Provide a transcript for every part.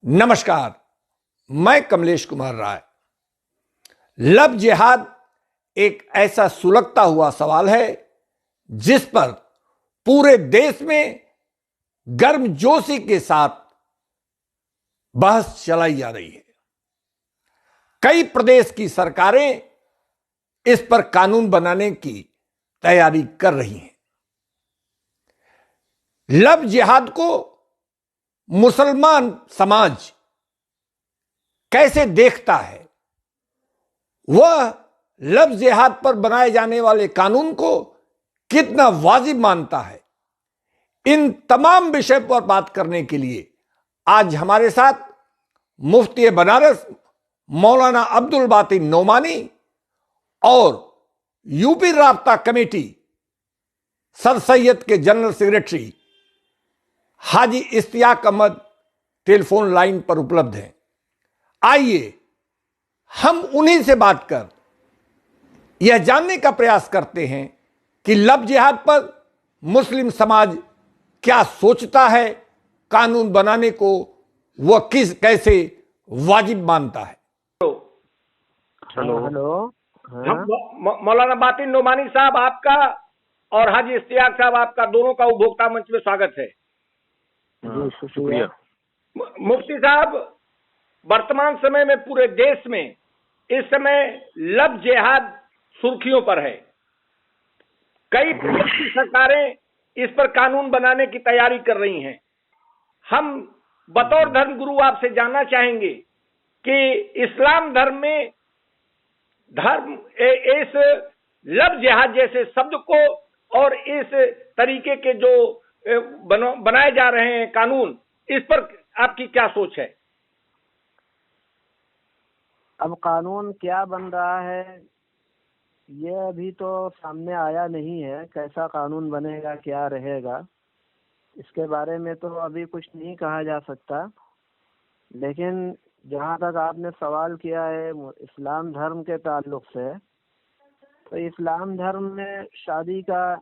नमस्कार, मैं कमलेश कुमार राय। लव जिहाद एक ऐसा सुलगता हुआ सवाल है जिस पर पूरे देश में गर्मजोशी के साथ बहस चलाई जा रही है। कई प्रदेश की सरकारें इस पर कानून बनाने की तैयारी कर रही हैं। लव जिहाद को मुसलमान समाज कैसे देखता है, वह लव जिहाद पर बनाए जाने वाले कानून को कितना वाजिब मानता है, इन तमाम विषय पर बात करने के लिए आज हमारे साथ मुफ्ती बनारस मौलाना अब्दुल बाती नोमानी और यूपी राब्ता कमेटी सर सैयद के जनरल सेक्रेटरी हाजी इश्तियाक अहमद टेलीफोन लाइन पर उपलब्ध हैं। आइए हम उन्हीं से बात कर यह जानने का प्रयास करते हैं कि लव जिहाद पर मुस्लिम समाज क्या सोचता है, कानून बनाने को वह कैसे वाजिब मानता है। हेलो मौलाना बाती नोमानी साहब आपका और हाजी इश्तियाक साहब आपका दोनों का उपभोक्ता मंच में स्वागत है। जी शुक्रिया। मुफ्ती साहब, वर्तमान समय में पूरे देश में इस समय लव जिहाद सुर्खियों पर है। कई प्रदेश की सरकारें इस पर कानून बनाने की तैयारी कर रही हैं। हम बतौर धर्म गुरु आपसे जानना चाहेंगे कि इस्लाम धर्म में इस लव जिहाद जैसे शब्द को और इस तरीके के जो बनाए जा रहे हैं कानून, इस पर आपकी क्या सोच है? अब कानून क्या बन रहा है ये अभी तो सामने आया नहीं है। कैसा कानून बनेगा, क्या रहेगा, इसके बारे में तो अभी कुछ नहीं कहा जा सकता। लेकिन जहाँ तक आपने सवाल किया है इस्लाम धर्म के ताल्लुक से, तो इस्लाम धर्म में शादी का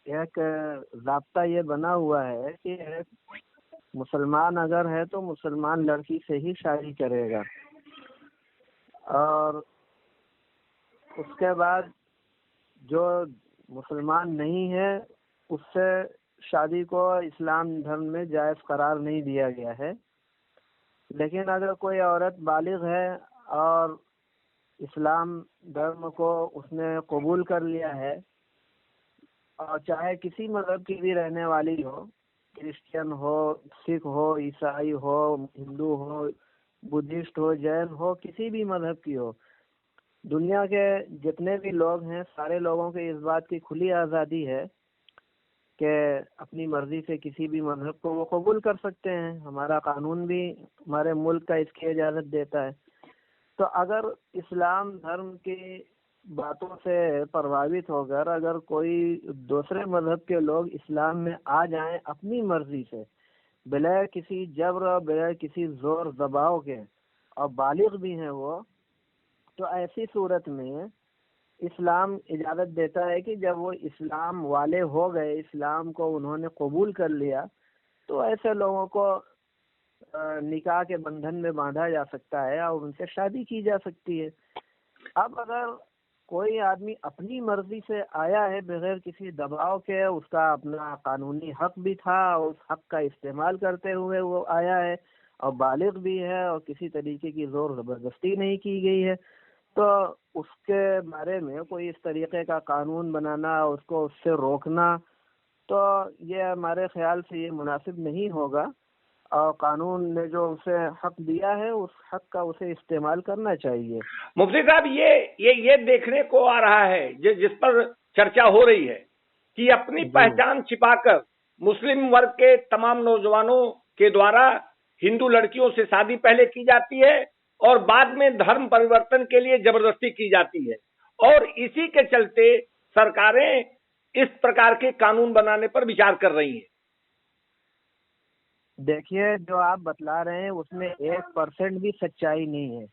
एक ज़ाब्ता ये बना हुआ है कि मुसलमान अगर है तो मुसलमान लड़की से ही शादी करेगा, और उसके बाद जो मुसलमान नहीं है उससे शादी को इस्लाम धर्म में जायज़ करार नहीं दिया गया है। लेकिन अगर कोई औरत बालिग है और इस्लाम धर्म को उसने कबूल कर लिया है, और चाहे किसी मज़हब की भी रहने वाली हो, क्रिश्चियन हो, सिख हो, ईसाई हो, हिंदू हो, बुद्धिस्ट हो, जैन हो, किसी भी मज़हब की हो, दुनिया के जितने भी लोग हैं सारे लोगों के इस बात की खुली आज़ादी है कि अपनी मर्जी से किसी भी मज़हब को वो कबूल कर सकते हैं। हमारा कानून भी हमारे मुल्क का इसकी इजाज़त देता है। तो अगर इस्लाम धर्म की बातों से प्रभावित होकर अगर कोई दूसरे मज़हब के लोग इस्लाम में आ जाएं अपनी मर्जी से, बगैर किसी जबर, बगैर किसी ज़ोर दबाव के, और बालिग भी हैं वो, तो ऐसी सूरत में इस्लाम इजाज़त देता है कि जब वो इस्लाम वाले हो गए, इस्लाम को उन्होंने कबूल कर लिया, तो ऐसे लोगों को निकाह के बंधन में बांधा जा सकता है और उनसे शादी की जा सकती है। अब अगर कोई आदमी अपनी मर्जी से आया है बगैर किसी दबाव के, उसका अपना कानूनी हक भी था, उस हक का इस्तेमाल करते हुए वो आया है, और बालिग भी है और किसी तरीके की जोर ज़बरदस्ती नहीं की गई है, तो उसके बारे में कोई इस तरीके का कानून बनाना, उसको उससे रोकना, तो ये हमारे ख्याल से ये मुनासिब नहीं होगा। और कानून ने जो उसे हक दिया है उस हक का उसे इस्तेमाल करना चाहिए। मुफ्ती साहब, ये देखने को आ रहा है जिस पर चर्चा हो रही है कि अपनी पहचान छिपाकर मुस्लिम वर्ग के तमाम नौजवानों के द्वारा हिंदू लड़कियों से शादी पहले की जाती है और बाद में धर्म परिवर्तन के लिए जबरदस्ती की जाती है, और इसी के चलते सरकारें इस प्रकार के कानून बनाने पर विचार कर रही हैं। देखिए, जो आप बतला रहे हैं उसमें 1% भी सच्चाई नहीं है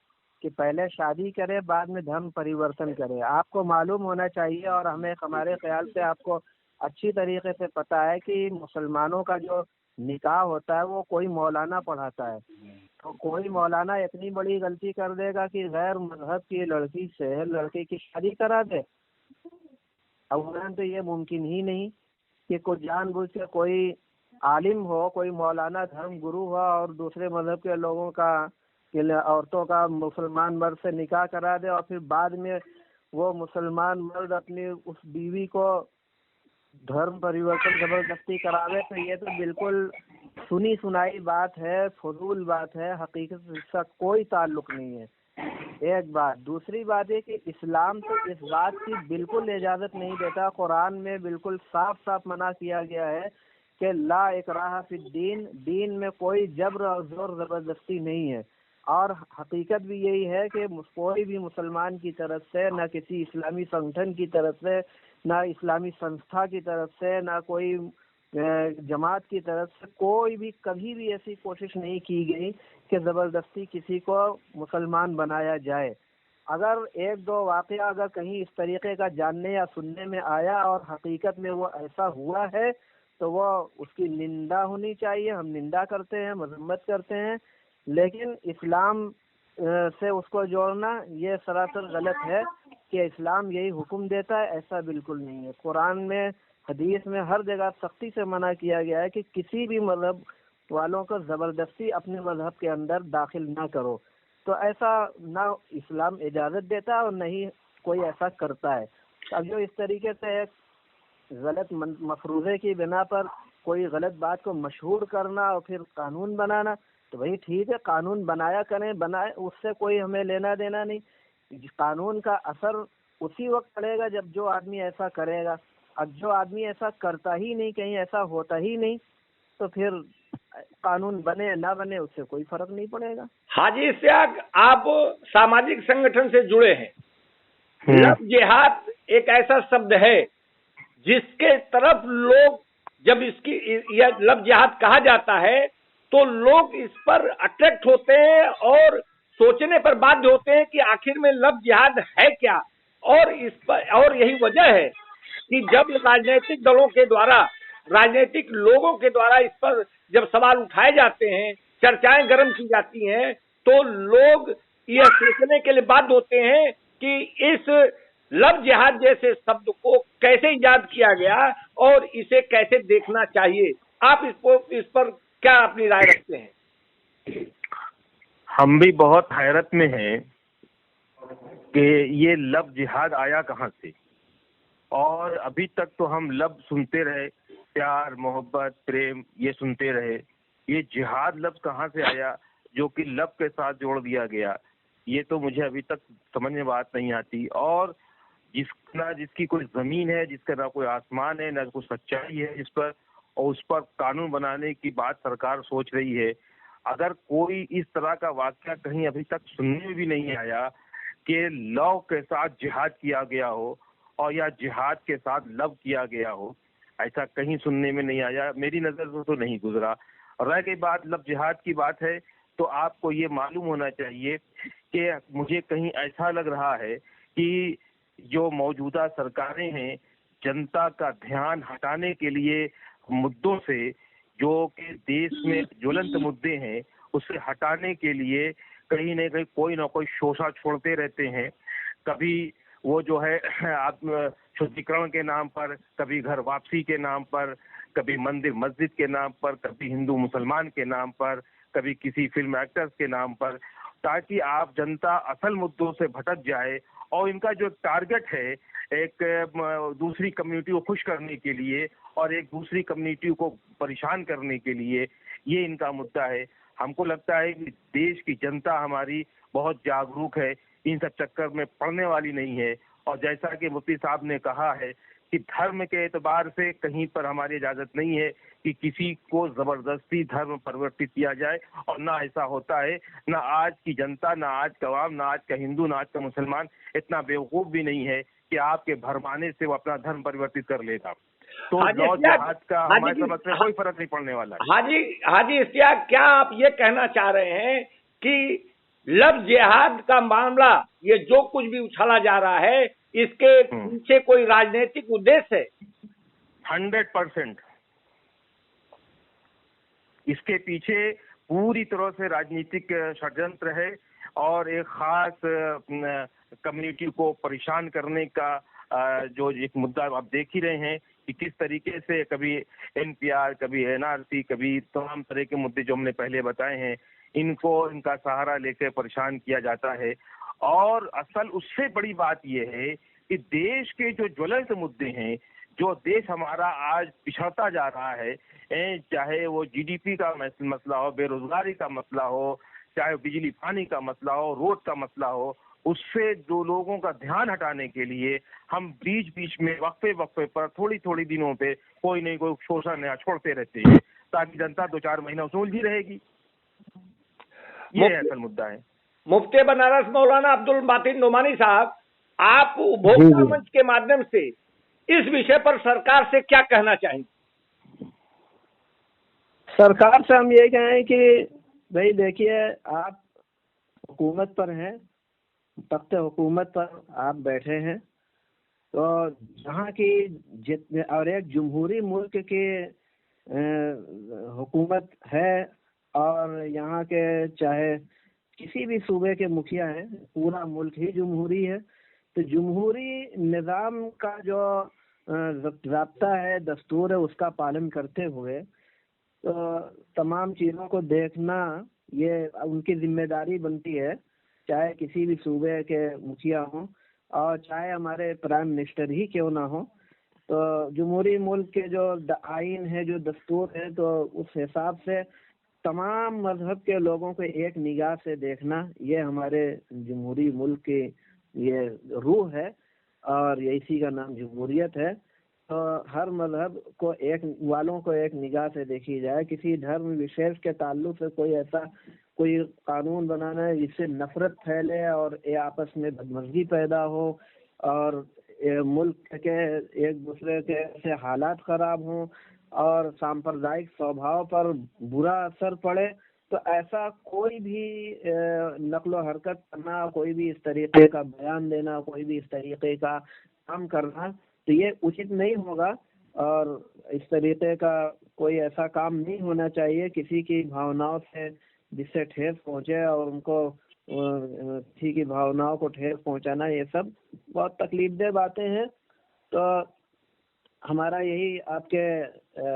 कि पहले शादी करे बाद में धर्म परिवर्तन करे। आपको मालूम होना चाहिए, और हमें हमारे ख्याल से आपको अच्छी तरीके से पता है कि मुसलमानों का जो निकाह होता है वो कोई मौलाना पढ़ाता है। तो कोई मौलाना इतनी बड़ी गलती कर देगा कि गैर मजहब की लड़की से लड़के की शादी करा दे? अवलन तो ये मुमकिन ही नहीं कि कोई जानबूझ के कोई आलिम हो, कोई मौलाना धर्म गुरु हो और दूसरे मजहब के लोगों का औरतों का मुसलमान मर्द से निकाह करा दे और फिर बाद में वो मुसलमान मर्द अपनी उस बीवी को धर्म परिवर्तन जबरदस्ती करावे। तो ये तो बिल्कुल सुनी सुनाई बात है, फजूल बात है, हकीकत से इसका कोई ताल्लुक नहीं है। एक बात। दूसरी बात है कि इस्लाम तो इस बात की बिल्कुल इजाजत नहीं देता। कुरान में बिल्कुल साफ साफ मना किया गया है कि ला इकराह फिद्दीन, दीन में कोई जबर और जोर जबरदस्ती नहीं है। और हकीकत भी यही है कि कोई भी मुसलमान की तरफ से, न किसी इस्लामी संगठन की तरफ से, ना इस्लामी संस्था की तरफ से, ना कोई जमात की तरफ से कोई भी कभी भी ऐसी कोशिश नहीं की गई कि जबरदस्ती किसी को मुसलमान बनाया जाए। अगर एक दो वाकया अगर कहीं इस तरीके का जानने या सुनने में आया और हकीकत में वो ऐसा हुआ है तो वो उसकी निंदा होनी चाहिए। हम निंदा करते हैं, मजम्मत करते हैं, लेकिन इस्लाम से उसको जोड़ना ये सरासर गलत है कि इस्लाम यही हुक्म देता है, ऐसा बिल्कुल नहीं है। कुरान में, हदीस में हर जगह सख्ती से मना किया गया है कि किसी भी मजहब वालों को जबरदस्ती अपने मजहब के अंदर दाखिल ना करो। तो ऐसा ना इस्लाम इजाजत देता है और न ही कोई ऐसा करता है। अब जो इस तरीके से एक गलत मफरूजे की बिना पर कोई गलत बात को मशहूर करना और फिर कानून बनाना, तो भाई ठीक है, कानून बनाया करें, बनाए, उससे कोई हमें लेना देना नहीं। कानून का असर उसी वक्त पड़ेगा जब जो आदमी ऐसा करेगा। अब जो आदमी ऐसा करता ही नहीं, कहीं ऐसा होता ही नहीं, तो फिर कानून बने या ना बने उससे कोई फर्क नहीं पड़ेगा। हाजी इश्तियाक, आप सामाजिक संगठन से जुड़े हैं। लव जिहाद एक ऐसा शब्द है जिसके तरफ लोग, जब इसकी यह लव जिहाद कहा जाता है तो लोग इस पर अट्रैक्ट होते हैं और सोचने पर बाध्य होते हैं कि आखिर में लव जिहाद है क्या। और इस पर, और यही वजह है कि जब राजनीतिक दलों के द्वारा, राजनीतिक लोगों के द्वारा इस पर जब सवाल उठाए जाते हैं, चर्चाएं गर्म की जाती हैं, तो लोग यह सोचने के लिए बाध्य होते हैं कि इस लव जिहाद जैसे शब्द को कैसे इजाद किया गया और इसे कैसे देखना चाहिए। आप इस पर क्या अपनी राय रखते हैं? हम भी बहुत हैरत में हैं कि ये लव जिहाद आया कहाँ से। और अभी तक तो हम लव सुनते रहे, प्यार, मोहब्बत, प्रेम, ये सुनते रहे। ये जिहाद लफ्ज कहाँ से आया जो कि लव के साथ जोड़ दिया गया, ये तो मुझे अभी तक समझ में बात नहीं आती। और जिसकी कोई जमीन है, जिसका ना कोई आसमान है, ना कोई सच्चाई है जिस पर, और उस पर कानून बनाने की बात सरकार सोच रही है। अगर कोई इस तरह का वाकया कहीं अभी तक सुनने में भी नहीं आया कि लव के साथ जिहाद किया गया हो और या जिहाद के साथ लव किया गया हो, ऐसा कहीं सुनने में नहीं आया, मेरी नजर से तो नहीं गुजरा। रह गई बात लव जिहाद की बात है, तो आपको ये मालूम होना चाहिए कि मुझे कहीं ऐसा लग रहा है कि जो मौजूदा सरकारें हैं, जनता का ध्यान हटाने के लिए मुद्दों से, जो कि देश में ज्वलंत मुद्दे हैं, उसे हटाने के लिए कहीं न कहीं कोई ना कोई शोषा छोड़ते रहते हैं। कभी वो जो है शुद्धिकरण के नाम पर, कभी घर वापसी के नाम पर, कभी मंदिर मस्जिद के नाम पर, कभी हिंदू मुसलमान के नाम पर, कभी किसी फिल्म एक्टर्स के नाम पर, ताकि आप जनता असल मुद्दों से भटक जाए। और इनका जो टारगेट है, एक दूसरी कम्युनिटी को खुश करने के लिए और एक दूसरी कम्युनिटी को परेशान करने के लिए, ये इनका मुद्दा है। हमको लगता है कि देश की जनता हमारी बहुत जागरूक है, इन सब चक्कर में पड़ने वाली नहीं है। और जैसा कि मुफ्ती साहब ने कहा है कि धर्म के एतबार से कहीं पर हमारी इजाजत नहीं है कि किसी को जबरदस्ती धर्म परिवर्तित किया जाए। और ना ऐसा होता है, ना आज की जनता, ना आज का आवाम, ना आज का हिंदू, ना आज का मुसलमान इतना बेवकूफ भी नहीं है कि आपके भरमाने से वो अपना धर्म परिवर्तित कर लेगा। तो लव जिहाद का हमारे समझ में कोई फर्क नहीं पड़ने वाला है। हाजी इश्तियाक, क्या आप ये कहना चाह रहे हैं कि लव जिहाद का मामला, ये जो कुछ भी उछाला जा रहा है, इसके पीछे कोई राजनीतिक उद्देश्य है? 100%। इसके पीछे पूरी तरह से राजनीतिक षड्यंत्र है और एक खास कम्युनिटी को परेशान करने का जो एक मुद्दा आप देख ही रहे हैं कि किस तरीके से कभी एनपीआर, कभी एनआरसी, कभी तमाम तरह के मुद्दे जो हमने पहले बताए हैं, इनका सहारा लेकर परेशान किया जाता है। और असल उससे बड़ी बात यह है कि देश के जो ज्वलंत मुद्दे हैं, जो देश हमारा आज पिछड़ता जा रहा है, चाहे वो जीडीपी का मसला हो, बेरोजगारी का मसला हो, चाहे बिजली पानी का मसला हो, रोड का मसला हो, उससे जो लोगों का ध्यान हटाने के लिए हम बीच बीच में वक्फे पर थोड़ी थोड़ी दिनों पे कोई नहीं कोई शोषण नया छोड़ते रहते हैं ताकि जनता 2-4 महीना उसमें उलझी रहेगी। ये असल मुद्दा है। मुफ्ती बनारस मौलाना अब्दुल बातिन नोमानी साहब, आप उपभोक्ता मंच के माध्यम से इस विषय पर सरकार से क्या कहना चाहेंगे? सरकार से हम ये कहें कि भाई देखिए, आप हुकूमत पर हैं, तख्ते हुकूमत पर आप बैठे हैं, तो जहाँ की जितने और एक जमहूरी मुल्क की हुकूमत है और यहाँ के चाहे किसी भी सूबे के मुखिया हैं, पूरा मुल्क ही जमहूरी है। तो जमहूरी निज़ाम का जो ज़ाब्ता है, दस्तूर है, उसका पालन करते हुए तो तमाम चीज़ों को देखना ये उनकी जिम्मेदारी बनती है, चाहे किसी भी सूबे के मुखिया हों और चाहे हमारे प्राइम मिनिस्टर ही क्यों ना हो। तो जमहूरी मुल्क के जो आइन है, जो दस्तूर है, तो उस हिसाब से तमाम मजहब के लोगों को एक निगाह से देखना, ये हमारे जमहूरी मुल्क की ये रूह है और इसी का नाम जमहूरियत है। तो हर मजहब को एक निगाह से देखी जाए। किसी धर्म विशेष के ताल्लुक से कोई कानून बनाना है जिससे नफरत फैले और ये आपस में बदमर्जी पैदा हो और मुल्क के एक दूसरे के से हालात खराब हों और सांप्रदायिक स्वभाव पर बुरा असर पड़े, तो ऐसा कोई भी नकलो हरकत करना, कोई भी इस तरीके का बयान देना, कोई भी इस तरीके का काम करना, तो ये उचित नहीं होगा। और इस तरीके का कोई ऐसा काम नहीं होना चाहिए किसी की भावनाओं से जिससे ठेस पहुंचे, और उनको किसी की भावनाओं को ठेस पहुंचाना, ये सब बहुत तकलीफदेह बातें हैं। तो हमारा यही आपके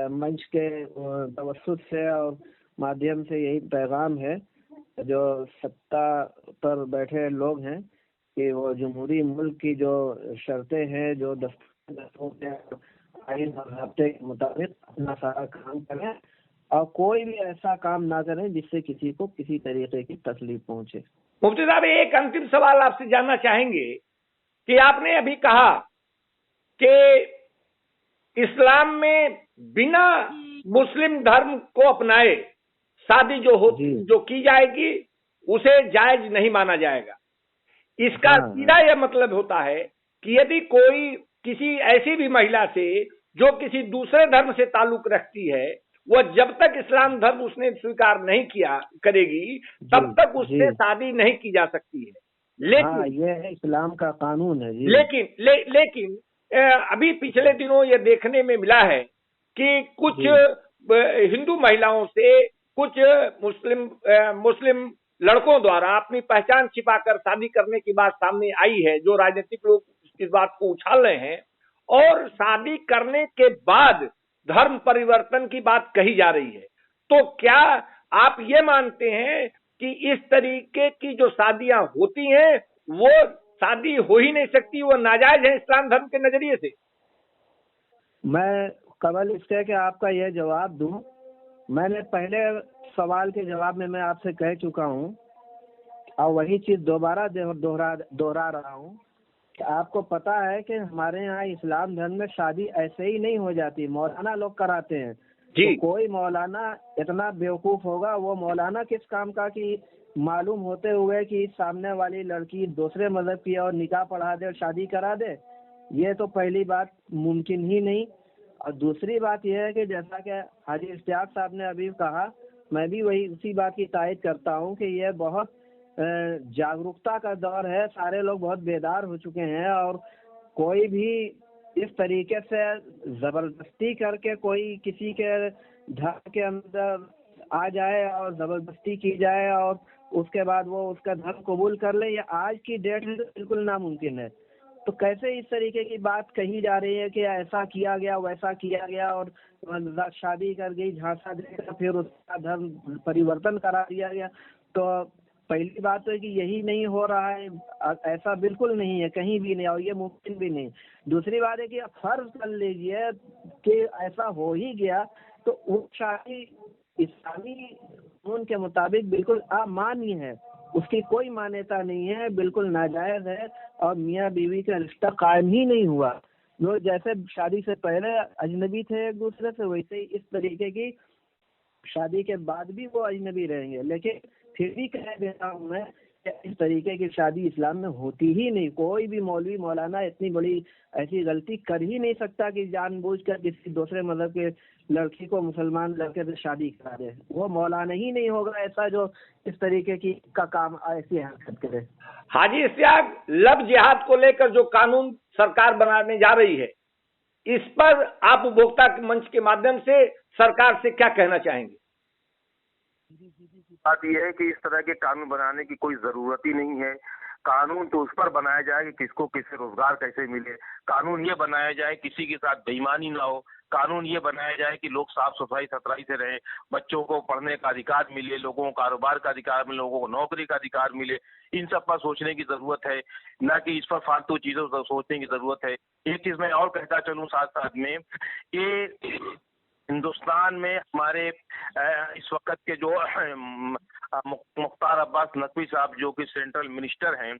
मंच के तवस्सुत से और माध्यम से यही पैगाम है जो सत्ता पर बैठे लोग हैं कि वो जमहूरी मुल्क की जो शर्तें हैं, जो आइन और ज़ाब्ते के मुताबिक अपना सारा काम करें और कोई भी ऐसा काम ना करें जिससे किसी को किसी तरीके की तकलीफ पहुंचे। मुफ्ती साहब, एक अंतिम सवाल आपसे जानना चाहेंगे कि आपने अभी कहा कि इस्लाम में बिना मुस्लिम धर्म को अपनाए शादी जो की जाएगी उसे जायज नहीं माना जाएगा। इसका सीधा यह मतलब होता है कि यदि कोई किसी ऐसी भी महिला से जो किसी दूसरे धर्म से ताल्लुक रखती है, वह जब तक इस्लाम धर्म उसने स्वीकार नहीं किया करेगी तब तक उससे शादी नहीं की जा सकती है। लेकिन यह इस्लाम का कानून है जी। लेकिन अभी पिछले दिनों ये देखने में मिला है कि कुछ हिंदू महिलाओं से कुछ मुस्लिम लड़कों द्वारा अपनी पहचान छिपाकर शादी करने की बात सामने आई है, जो राजनीतिक लोग इस बात को उछाल रहे हैं, और शादी करने के बाद धर्म परिवर्तन की बात कही जा रही है। तो क्या आप ये मानते हैं कि इस तरीके की जो शादियां होती हैं वो शादी हो ही नहीं सकती, वो नाजायज है इस्लाम धर्म के नजरिए से? मैं कबल इसके कि आपका यह जवाब दूं, मैंने पहले सवाल के जवाब में मैं आपसे कह चुका हूं और वही चीज दोबारा दोहरा रहा हूं कि आपको पता है कि हमारे यहाँ इस्लाम धर्म में शादी ऐसे ही नहीं हो जाती, मौलाना लोग कराते हैं। तो कोई मौलाना इतना बेवकूफ होगा, वो मौलाना किस काम का कि मालूम होते हुए कि सामने वाली लड़की दूसरे मजहब की और निकाह पढ़ा दे और शादी करा दे? ये तो पहली बात मुमकिन ही नहीं। और दूसरी बात यह है कि जैसा कि हाजी इश्तियाक साहब ने अभी कहा, मैं भी उसी बात की तायद करता हूँ कि यह बहुत जागरूकता का दौर है, सारे लोग बहुत बेदार हो चुके हैं और कोई भी इस तरीके से जबरदस्ती करके कोई किसी के धर्म के अंदर आ जाए और जबरदस्ती की जाए और उसके बाद वो उसका धर्म कबूल कर ले, ये आज की डेट में तो बिल्कुल नामुमकिन है। तो कैसे इस तरीके की बात कही जा रही है कि ऐसा किया गया वैसा किया गया और शादी कर गई झांसा देकर फिर उसका धर्म परिवर्तन करा दिया गया। तो पहली बात तो है कि यही नहीं हो रहा है, ऐसा बिल्कुल नहीं है, कहीं भी नहीं, और ये मुमकिन भी नहीं। दूसरी बात है कि अब फर्ज कर लीजिए कि ऐसा हो ही गया तो वो शादी इस्लामी कानून के मुताबिक बिल्कुल अमान्य है, उसकी कोई मान्यता नहीं है, बिल्कुल नाजायज है और मियाँ बीवी का रिश्ता कायम ही नहीं हुआ। जो जैसे शादी से पहले अजनबी थे एक दूसरे से, वैसे ही इस तरीके की शादी के बाद भी वो अजनबी रहेंगे। लेकिन फिर भी कह देता हूँ मैं कि इस तरीके की शादी इस्लाम में होती ही नहीं। कोई भी मौलवी मौलाना इतनी बड़ी ऐसी गलती कर ही नहीं सकता कि जानबूझकर किसी दूसरे मजहब के लड़की को मुसलमान लड़के से शादी करा दे। वो मौलाना ही नहीं होगा ऐसा जो इस तरीके की का काम ऐसी हरकत करे। हाजी इश्तियाक, लव जिहाद को लेकर जो कानून सरकार बनाने जा रही है, इस पर आप उपभोक्ता मंच के माध्यम से सरकार से क्या कहना चाहेंगे? बात यह है कि इस तरह के कानून बनाने की कोई जरूरत ही नहीं है। कानून तो उस पर बनाया जाए कि किसको किससे रोजगार कैसे मिले। कानून ये बनाया जाए किसी के साथ बेईमानी ना हो। कानून ये बनाया जाए कि लोग साफ सफाई सुथराई से रहें, बच्चों को पढ़ने का अधिकार मिले, लोगों को कारोबार का अधिकार मिले, लोगों को नौकरी का अधिकार मिले। इन सब पर सोचने की जरूरत है, ना कि इस पर फालतू चीजों पर सोचने की जरूरत है। एक चीज मैं और कहता चलूं साथ साथ में कि हिंदुस्तान में हमारे इस वक्त के जो मुख्तार अब्बास नकवी साहब जो कि सेंट्रल मिनिस्टर हैं,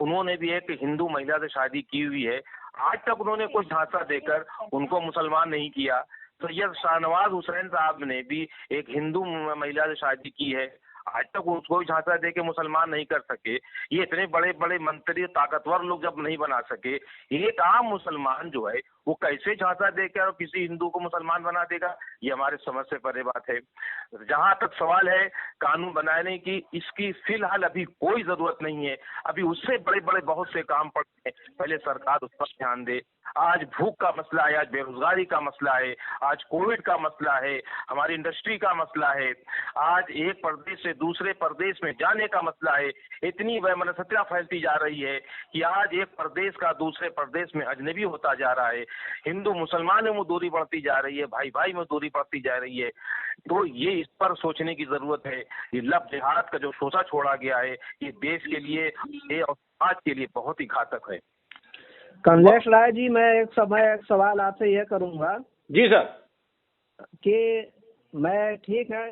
उन्होंने भी एक हिंदू महिला से शादी की हुई है। आज तक उन्होंने कोई झांसा देकर उनको मुसलमान नहीं किया। तो यह शाहनवाज हुसैन साहब ने भी एक हिंदू महिला से शादी की है, आज तक उसको झांसा दे के मुसलमान नहीं कर सके। ये इतने बड़े बड़े मंत्री ताकतवर लोग जब नहीं बना सके, एक आम मुसलमान जो है वो कैसे झांसा देकर और किसी हिंदू को मुसलमान बना देगा? ये हमारे समझ से परे बात है। जहां तक सवाल है कानून बनाने की, इसकी फिलहाल अभी कोई जरूरत नहीं है। अभी उससे बड़े बड़े बहुत से काम पड़े हैं, पहले सरकार उस पर ध्यान दे। आज भूख का मसला है, आज बेरोजगारी का मसला है, आज कोविड का मसला है, हमारी इंडस्ट्री का मसला है, आज एक प्रदेश से दूसरे प्रदेश में जाने का मसला है। इतनी वैमनस्यता फैलती जा रही है कि आज एक प्रदेश का दूसरे प्रदेश में अजनबी होता जा रहा है। हिंदू मुसलमानों में दूरी बढ़ती जा रही है, भाई भाई में दूरी बढ़ती जा रही है। तो ये इस पर सोचने की जरूरत है। ये लव जिहाद का जो शोषा छोड़ा गया है, ये देश के लिए और समाज के लिए बहुत ही घातक है। कमलेश राय जी, मैं एक सवाल आपसे यह करूंगा। जी सर। कि मैं ठीक है,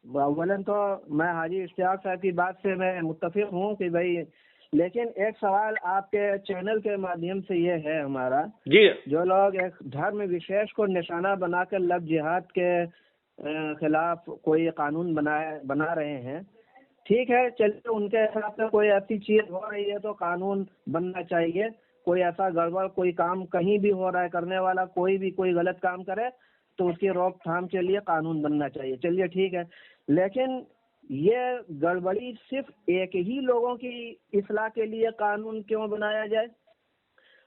अव्वलन तो मैं हाजी इश्तियाक साहब की बात से मैं मुत्तफिक हूँ कि भाई, लेकिन एक सवाल आपके चैनल के माध्यम से ये है हमारा, जी, जो लोग एक धर्म विशेष को निशाना बनाकर लव जिहाद के खिलाफ कोई कानून बना रहे हैं, ठीक है, चलिए उनके हिसाब से कोई ऐसी चीज हो रही है तो कानून बनना चाहिए। कोई ऐसा गड़बड़ कोई काम कहीं भी हो रहा है, करने वाला कोई भी कोई गलत काम करे तो उसकी रोकथाम के लिए कानून बनना चाहिए, चलिए ठीक है। लेकिन ये गड़बड़ी सिर्फ एक ही लोगों की इस्लाह के लिए कानून क्यों बनाया जाए?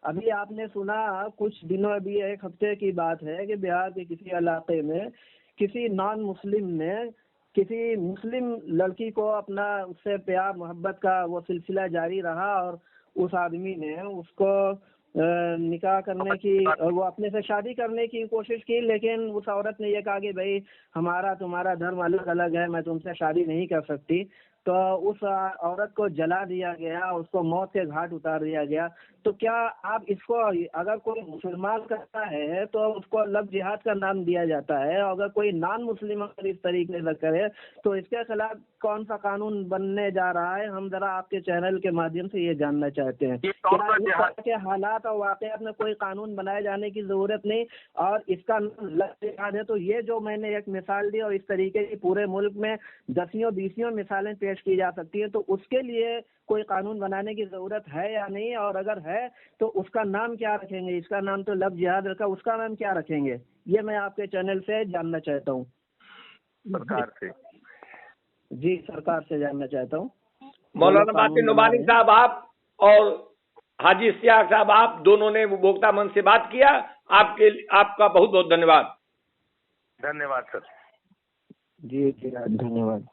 अभी आपने सुना कुछ दिनों, अभी एक हफ्ते की बात है कि बिहार के किसी इलाके में किसी नॉन मुस्लिम ने किसी मुस्लिम लड़की को अपना उससे प्यार मोहब्बत का वो सिलसिला जारी रहा और उस आदमी ने उसको निकाह करने की, वो अपने से शादी करने की कोशिश की, लेकिन उस औरत ने ये कहा कि भाई हमारा तुम्हारा धर्म अलग अलग है, मैं तुमसे शादी नहीं कर सकती। तो उस औरत को जला दिया गया, उसको मौत के घाट उतार दिया गया। तो क्या आप इसको, अगर कोई मुसलमान करता है तो उसको लव जिहाद का नाम दिया जाता है, अगर कोई नॉन मुस्लिम अगर इस तरीके से करे तो इसके खिलाफ कौन सा कानून बनने जा रहा है? हम जरा आपके चैनल के माध्यम से ये जानना चाहते हैं। क्या इस तरह के हालात और वाकयात में कोई कानून बनाए जाने की जरूरत नहीं और इसका लव जिहाद है? तो ये जो मैंने एक मिसाल दी और इस तरीके की पूरे मुल्क में दसियों बीसियों मिसालें पेश की जा सकती है, तो उसके लिए कोई कानून बनाने की जरूरत है या नहीं? और अगर है तो उसका नाम क्या रखेंगे? इसका नाम तो लव जिहाद रखा, उसका नाम क्या रखेंगे? ये मैं आपके चैनल से जानना चाहता हूँ। सरकार से जी, सरकार से जानना चाहता हूँ। मौलाना बातिन नुमानी साहब, आप और हाजी इश्तियाक साहब, आप दोनों ने उपभोक्ता मंच से बात किया, आपका बहुत बहुत धन्यवाद। धन्यवाद सर। जी जी धन्यवाद।